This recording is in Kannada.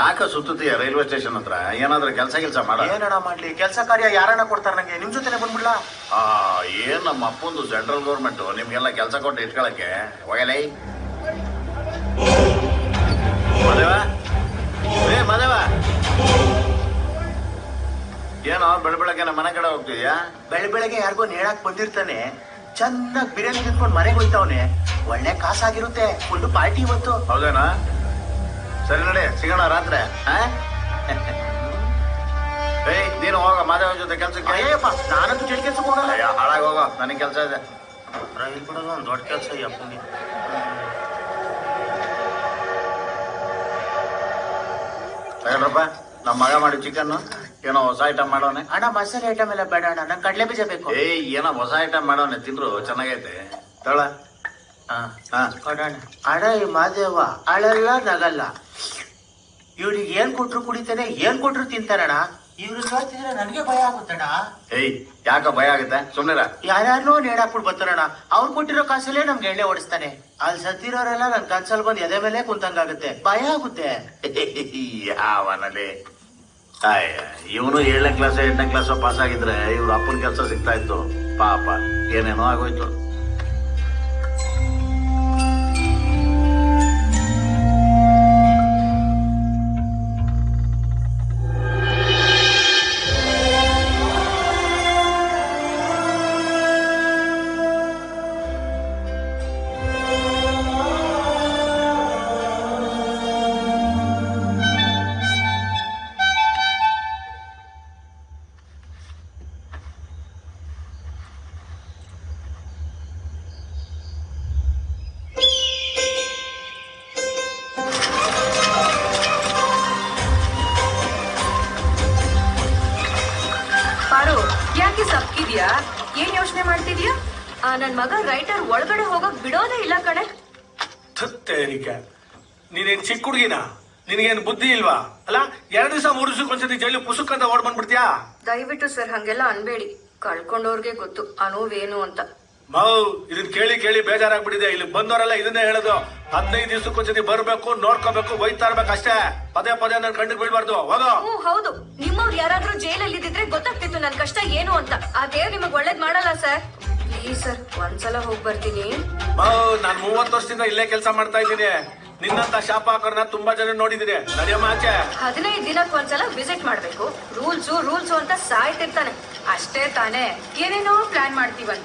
ಯಾಕೆ ಸುತ್ತೀಯ ರೈಲ್ವೆ ಸ್ಟೇಷನ್ ಹತ್ರ? ಏನಾದ್ರೂ ಕೆಲಸ ಮಾಡ. ಏನಣ್ಣ ಮಾಡ್ಲಿ? ಕೆಲಸ ಕಾರ್ಯ ಯಾರಣ್ಣ ಕೊಡ್ತಾರೆ ನಂಗೆ? ನಿಮ್ ಜೊತೆನೆ ಬಂದ್ಬಿಡ್ಲಾ? ಏನ್ ನಮ್ಮ ಅಪ್ಪಂದು ಸೆಂಟ್ರಲ್ ಗೌರ್ಮೆಂಟ್ ನಿಮ್ಗೆಲ್ಲ ಕೆಲಸ ಕೊಟ್ಟು ಇಟ್ಕೊಳಕ್ಕೆ ಹೋಗಲೇ. ಮದೇವ ಮದೇವ, ಏನೋ ಬೆಳಗ್ಗೆ ನಮ್ಮ ಮನೆ ಕಡೆ ಹೋಗ್ತಿದ್ಯಾ? ಬೆಳಗ್ಗೆ ಯಾರಿಗೋ ನೇಳಾಕ್ ಬಂದಿರ್ತಾನೆ, ಚೆನ್ನಾಗಿ ಬಿರಿಯಾನಿ ತಿನ್ಕೊಂಡು ಮನೆಗೆ ಹೋಯ್ತಾವನೆ. ಒಳ್ಳೆ ಕಾಸಾಗಿರುತ್ತೆ, ಫುಲ್ ಪಾರ್ಟಿ ಇವತ್ತು. ಹೌದೇನಾ? ಸರಿ ನಡಿ, ಸಿಗೋಣ ರಾತ್ರಿ. ಏಯ್ ನೀನು ಹೋಗ ಮಾದೇವ ಜೊತೆ ಕೆಲ್ಸಕ್ಕೆ. ಅಯ್ಯಪ್ಪ, ನಾನಂತೂ ಚೆಲ್ ಕೆಲ್ಸಕ್ಕೆ ಹೋಗಲ್ಲ. ಹಾಳಾಗಿ ಹೋಗೋ, ನನಗೆ ಕೆಲಸ ಇದೆ. ರೈಲ್ ಬಿಡೋದು ಒಂದು ದೊಡ್ಡ ಕೆಲಸ ಈ ಅಪ್ಪನಿಗೆ. ತಗೊಂಡ್ರಪ್ಪ, ನಮ್ಮ ಮಗ ಮಾಡಿ ಚಿಕನ್ ಏನೋ ಹೊಸ ಐಟಮ್ ಮಾಡೋನೆ. ಅಣ್ಣ ಮಸಾಲೆ ಐಟಮ್ ಎಲ್ಲ ಬೇಡ ಅಣ್ಣ, ನಂಗೆ ಕಡಲೆ ಬೀಜ ಬೇಕು. ಏಯ್ ಏನೋ ಹೊಸ ಐಟಮ್ ಮಾಡೋನೆ, ತಿಂದ್ರು ಚೆನ್ನಾಗೈತೆ. ತಳ ಕೊಡೋಣ. ಅಣ್ಣ ಈ ಮಾದೇವ ಅಳೆಲ್ಲ ನಗಲ್ಲ. ಇವ್ರಿಗೆ ಏನ್ ಕೊಟ್ರು ಕುಡಿತಾನೆ, ಏನ್ ಕೊಟ್ರು ತಿಂತಾರಣ. ಇವ್ರು ನೋಡ್ತಿದ್ರೆ ನನಗೆ ಭಯ ಆಗುತ್ತಣ್ಣ. ಏಯ್ ಯಾಕ ಭಯ ಆಗುತ್ತೆ? ಸುಮ್ನಿರ. ಯಾರ್ಯಾರನೋ ನೇಡಾಕ್ಬಿಟ್ಟು ಬರ್ತಾರಣ. ಅವ್ರು ಕೊಟ್ಟಿರೋ ಕಾಸಲ್ಲೇ ನಮ್ಗೆ ಎಣ್ಣೆ ಓಡಿಸ್ತಾನೆ. ಅಲ್ಲಿ ಸತ್ತಿರೋರೆಲ್ಲ ನನ್ ಕನ್ಸಲ್ ಬಂದ್ ಎದೆ ಮೇಲೆ ಕುಂತಂಗಾಗುತ್ತೆ, ಭಯ ಆಗುತ್ತೆ. ಯಾವನಲ್ಲಿ ಇವನು 7ನೇ ಕ್ಲಾಸ್ 8ನೇ ಕ್ಲಾಸ್ ಪಾಸ್ ಆಗಿದ್ರೆ ಇವ್ರ ಅಪ್ಪನ ಕೆಲಸ ಸಿಗ್ತಾ ಇತ್ತು. ಪಾಪ ಏನೇನೋ ಆಗೋಯ್ತು. ಯಾಕೆ ಸಪ್ಕಿದ್ಯಾ? ಏನ್ ಯೋಚನೆ ಮಾಡ್ತಿದ್ಯಾ? ನನ್ ಮಗ ರೈಟರ್ ಒಳಗಡೆ ಹೋಗಕ್ ಬಿಡೋದೇ ಇಲ್ಲ ಕಣೆ. ನೀನೇನ್ ಚಿಕ್ಕ ಹುಡುಗಿನ? ನಿನಗೇನ್ ಬುದ್ಧಿ ಇಲ್ವಾ? ಅಲ್ಲ 2 ದಿವಸ 3 ದಿವಸಕ್ಕೊಂದ್ಸತಿ ಜೈಲು ಪುಸುಕ್ ಅಂತ ಓಡ್ ಬಂದ್ಬಿಡ್ತೀಯಾ? ದಯವಿಟ್ಟು ಸರ್ ಹಂಗೆಲ್ಲ ಅನ್ಬೇಡಿ. ಕಳ್ಕೊಂಡವ್ರಿಗೆ ಗೊತ್ತು ಆ ನೋವೇನು ಅಂತ. ಇದನ್ ಕೇಳಿ ಬೇಜಾರಾಗ್ಬಿಟ್ಟಿದೆ. ಇಲ್ಲಿ ಬಂದವರೆಲ್ಲ ಇದನ್ನೇ ಹೇಳೋದು, 15 ದಿವಸಕ್ಕೊಂದ್ಸತಿ ಬರ್ಬೇಕು, ನೋಡ್ಕೋಬೇಕು, ಒಯ್ತಾ ಇರ್ಬೇಕು ಅಷ್ಟೇ. ಪದೇ ನನ್ ಕಣ್ಣಿಗೆ ಬೀಳ್ಬಾರ್ದು. ಹೋಗೋ. ಹೌದು, ನಿಮ್ಮವ್ರು ಯಾರಾದ್ರೂ ಜೈಲಲ್ಲಿ ಇದ್ದಿದ್ರೆ ಗೊತ್ತಾಗ್ತಿತ್ತು ನನ್ ಕಷ್ಟ ಏನು ಅಂತ. ಆ ದೇವ್ ನಿಮಗ್ ಒಳ್ಳೇದ್ ಮಾಡಲ್ಲ ಸರ್. ಪ್ಲೀಸ್ ಸರ್, ಒಂದ್ಸಲ ಹೋಗ್ ಬರ್ತೀನಿ. ನಾನ್ 30 ವರ್ಷದಿಂದ ಇಲ್ಲೇ ಕೆಲಸ ಮಾಡ್ತಾ ಇದ್ದೀನಿ. ನಿನ್ನಂತ ಶಾಪ ಹಾಕೋರ್ನ ತುಂಬಾ ಜನ ನೋಡಿದೀನಿ. ನಡಿಯಮ್ಮ ಆಚೆ. 15 ದಿನಕ್ಕೆ ಒಂದ್ಸಲ ವಿಸಿಟ್ ಮಾಡ್ಬೇಕು. ರೂಲ್ಸು ಅಂತ ಸಾಯ್ತಿರ್ತಾನೆ ಅಷ್ಟೇ ತಾನೇ. ಏನೇನೋ ಪ್ಲಾನ್ ಮಾಡ್ತೀವಂತೆ.